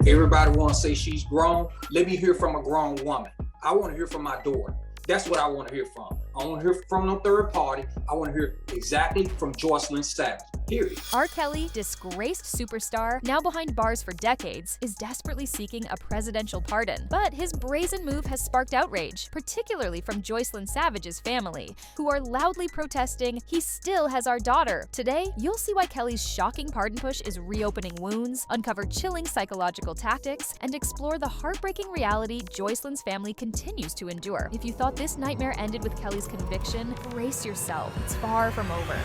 Everybody want to say she's grown. Let me hear from a grown woman. I want to hear from my daughter. That's what I want to hear from. I want to hear from no third party. I want to hear exactly from Joycelyn Savage. Period. R.Kelly, disgraced superstar, now behind bars for decades, is desperately seeking a presidential pardon. But his brazen move has sparked outrage, particularly from Joycelyn Savage's family, who are loudly protesting, "He still has our daughter." Today, you'll see why Kelly's shocking pardon push is reopening wounds, uncover chilling psychological tactics, and explore the heartbreaking reality Joycelyn's family continues to endure. If you thought this nightmare ended with Kelly's conviction, brace yourself. It's far from over.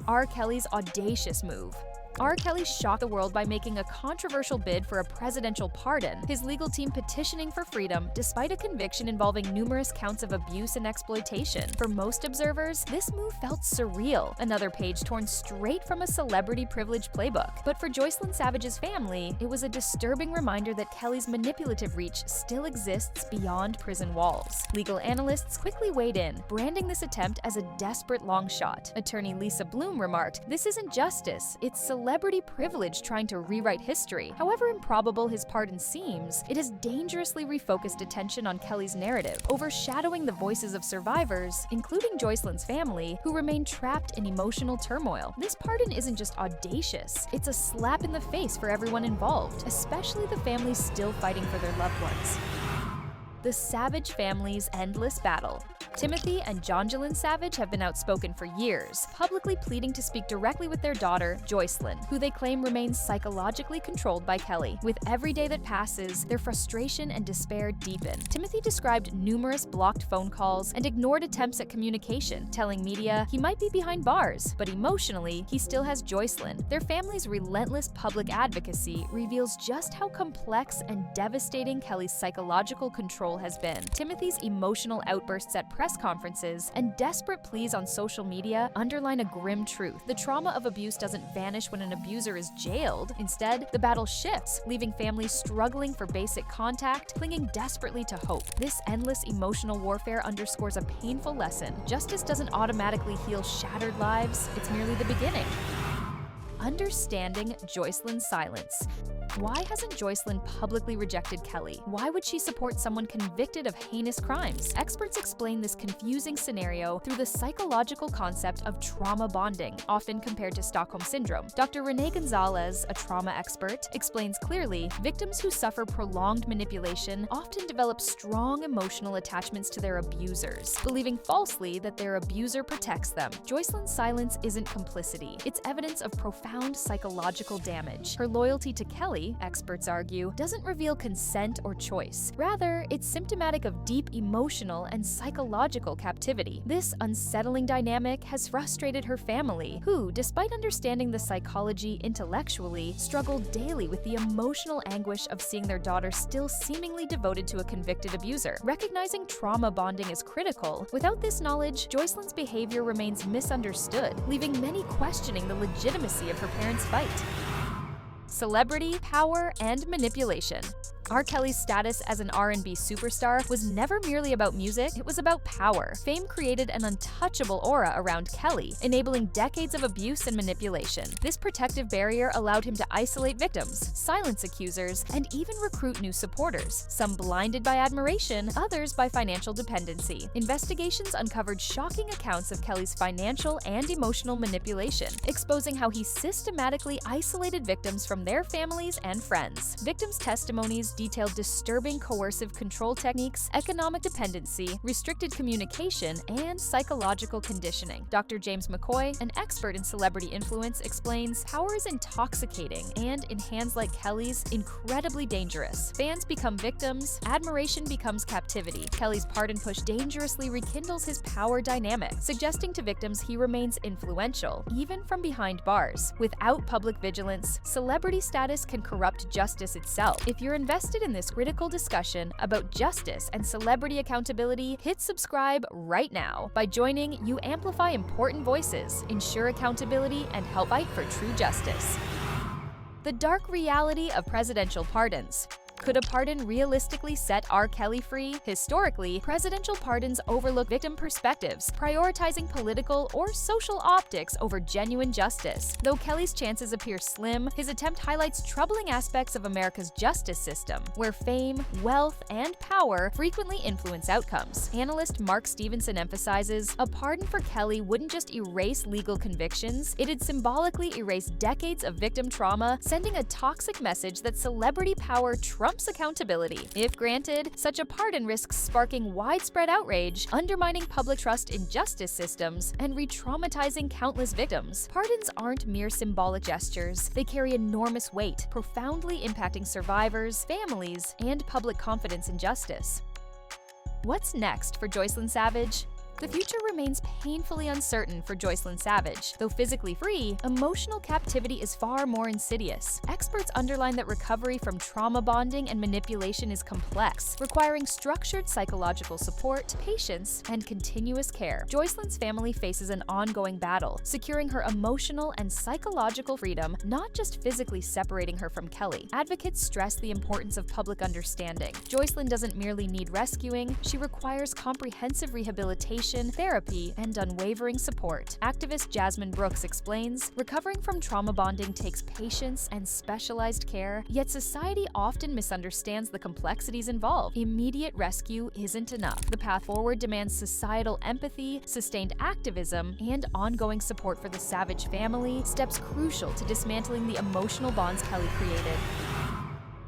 R. Kelly's audacious move. R. Kelly shocked the world by making a controversial bid for a presidential pardon, his legal team petitioning for freedom despite a conviction involving numerous counts of abuse and exploitation. For most observers, this move felt surreal, another page torn straight from a celebrity privilege playbook. But for Joycelyn Savage's family, it was a disturbing reminder that Kelly's manipulative reach still exists beyond prison walls. Legal analysts quickly weighed in, branding this attempt as a desperate long shot. Attorney Lisa Bloom remarked, "This isn't justice, it's celebrity privilege trying to rewrite history." However improbable his pardon seems, it has dangerously refocused attention on Kelly's narrative, overshadowing the voices of survivors, including Joycelyn's family, who remain trapped in emotional turmoil. This pardon isn't just audacious, it's a slap in the face for everyone involved, especially the families still fighting for their loved ones. The Savage family's endless battle. Timothy and Jonjalyn Savage have been outspoken for years, publicly pleading to speak directly with their daughter, Joycelyn, who they claim remains psychologically controlled by Kelly. With every day that passes, their frustration and despair deepen. Timothy described numerous blocked phone calls and ignored attempts at communication, telling media he might be behind bars, but emotionally, he still has Joycelyn. Their family's relentless public advocacy reveals just how complex and devastating Kelly's psychological control has been. Timothy's emotional outbursts at press conferences and desperate pleas on social media underline a grim truth. The trauma of abuse doesn't vanish when an abuser is jailed. Instead, the battle shifts, leaving families struggling for basic contact, clinging desperately to hope. This endless emotional warfare underscores a painful lesson. Justice doesn't automatically heal shattered lives, it's merely the beginning. Understanding Joycelyn's silence. Why hasn't Joycelyn publicly rejected Kelly? Why would she support someone convicted of heinous crimes? Experts explain this confusing scenario through the psychological concept of trauma bonding, often compared to Stockholm Syndrome. Dr. Renee Gonzalez, a trauma expert, explains clearly, victims who suffer prolonged manipulation often develop strong emotional attachments to their abusers, believing falsely that their abuser protects them. Joycelyn's silence isn't complicity. It's evidence of profound psychological damage. Her loyalty to Kelly, experts argue, doesn't reveal consent or choice. Rather, it's symptomatic of deep emotional and psychological captivity. This unsettling dynamic has frustrated her family, who, despite understanding the psychology intellectually, struggle daily with the emotional anguish of seeing their daughter still seemingly devoted to a convicted abuser. Recognizing trauma bonding is critical. Without this knowledge, Joycelyn's behavior remains misunderstood, leaving many questioning the legitimacy of her parents' fight. Celebrity, power, and manipulation. R. Kelly's status as an R&B superstar was never merely about music, it was about power. Fame created an untouchable aura around Kelly, enabling decades of abuse and manipulation. This protective barrier allowed him to isolate victims, silence accusers, and even recruit new supporters, some blinded by admiration, others by financial dependency. Investigations uncovered shocking accounts of Kelly's financial and emotional manipulation, exposing how he systematically isolated victims from their families and friends. Victims' testimonies detailed disturbing coercive control techniques, economic dependency, restricted communication, and psychological conditioning. Dr. James McCoy, an expert in celebrity influence, explains, power is intoxicating and, in hands like Kelly's, incredibly dangerous. Fans become victims, admiration becomes captivity. Kelly's pardon push dangerously rekindles his power dynamic, suggesting to victims he remains influential, even from behind bars. Without public vigilance, celebrity status can corrupt justice itself. If you're invested in this critical discussion about justice and celebrity accountability, hit subscribe right now. By joining, you amplify important voices, ensure accountability, and help fight for true justice. The dark reality of presidential pardons. Could a pardon realistically set R. Kelly free? Historically, presidential pardons overlook victim perspectives, prioritizing political or social optics over genuine justice. Though Kelly's chances appear slim, his attempt highlights troubling aspects of America's justice system, where fame, wealth, and power frequently influence outcomes. Analyst Mark Stevenson emphasizes, a pardon for Kelly wouldn't just erase legal convictions, it'd symbolically erase decades of victim trauma, sending a toxic message that celebrity power trumps accountability. If granted, such a pardon risks sparking widespread outrage, undermining public trust in justice systems, and re-traumatizing countless victims. Pardons aren't mere symbolic gestures. They carry enormous weight, profoundly impacting survivors, families, and public confidence in justice. What's next for Joycelyn Savage? The future remains painfully uncertain for Joycelyn Savage. Though physically free, emotional captivity is far more insidious. Experts underline that recovery from trauma bonding and manipulation is complex, requiring structured psychological support, patience, and continuous care. Joycelyn's family faces an ongoing battle, securing her emotional and psychological freedom, not just physically separating her from Kelly. Advocates stress the importance of public understanding. Joycelyn doesn't merely need rescuing, she requires comprehensive rehabilitation, therapy, and unwavering support. Activist Jasmine Brooks explains, recovering from trauma bonding takes patience and specialized care, yet society often misunderstands the complexities involved. Immediate rescue isn't enough. The path forward demands societal empathy, sustained activism, and ongoing support for the Savage family, steps crucial to dismantling the emotional bonds Kelly created.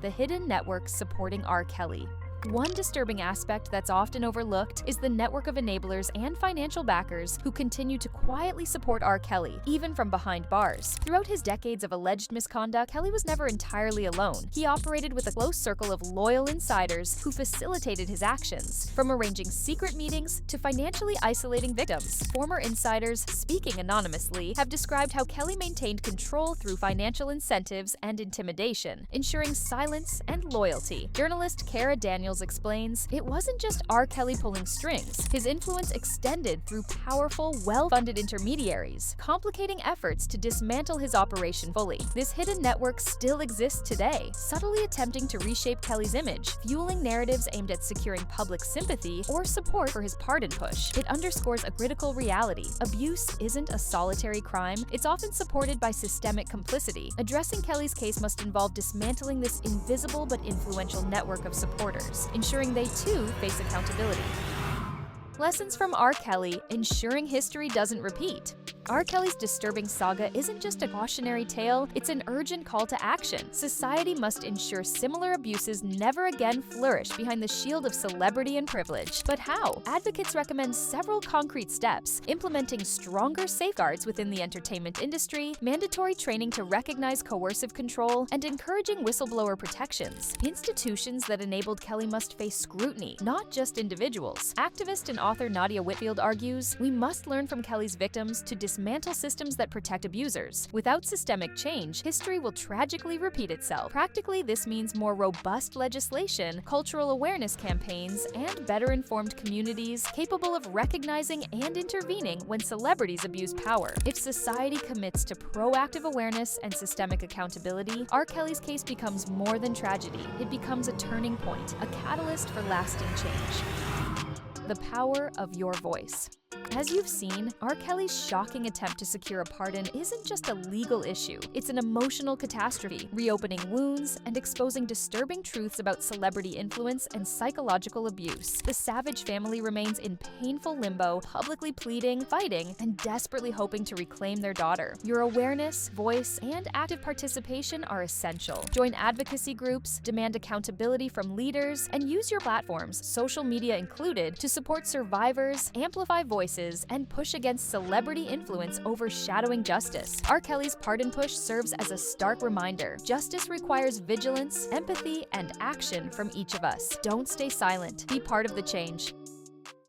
The hidden network supporting R. Kelly. One disturbing aspect that's often overlooked is the network of enablers and financial backers who continue to quietly support R. Kelly, even from behind bars. Throughout his decades of alleged misconduct, Kelly was never entirely alone. He operated with a close circle of loyal insiders who facilitated his actions, from arranging secret meetings to financially isolating victims. Former insiders, speaking anonymously, have described how Kelly maintained control through financial incentives and intimidation, ensuring silence and loyalty. Journalist Kara Daniels explains, it wasn't just R. Kelly pulling strings. His influence extended through powerful, well-funded intermediaries, complicating efforts to dismantle his operation fully. This hidden network still exists today, subtly attempting to reshape Kelly's image, fueling narratives aimed at securing public sympathy or support for his pardon push. It underscores a critical reality. Abuse isn't a solitary crime. It's often supported by systemic complicity. Addressing Kelly's case must involve dismantling this invisible but influential network of supporters, ensuring they too face accountability. Lessons from R. Kelly, ensuring history doesn't repeat. R. Kelly's disturbing saga isn't just a cautionary tale, it's an urgent call to action. Society must ensure similar abuses never again flourish behind the shield of celebrity and privilege. But how? Advocates recommend several concrete steps: implementing stronger safeguards within the entertainment industry, mandatory training to recognize coercive control, and encouraging whistleblower protections. Institutions that enabled Kelly must face scrutiny, not just individuals. Activist and author Nadia Whitfield argues, we must learn from Kelly's victims to dismantle systems that protect abusers. Without systemic change, history will tragically repeat itself. Practically, this means more robust legislation, cultural awareness campaigns, and better-informed communities capable of recognizing and intervening when celebrities abuse power. If society commits to proactive awareness and systemic accountability, R. Kelly's case becomes more than tragedy. It becomes a turning point, a catalyst for lasting change. The power of your voice. As you've seen, R. Kelly's shocking attempt to secure a pardon isn't just a legal issue, it's an emotional catastrophe, reopening wounds and exposing disturbing truths about celebrity influence and psychological abuse. The Savage family remains in painful limbo, publicly pleading, fighting, and desperately hoping to reclaim their daughter. Your awareness, voice, and active participation are essential. Join advocacy groups, demand accountability from leaders, and use your platforms, social media included, to support survivors, amplify voices, and push against celebrity influence overshadowing justice. R. Kelly's pardon push serves as a stark reminder. Justice requires vigilance, empathy, and action from each of us. Don't stay silent. Be part of the change.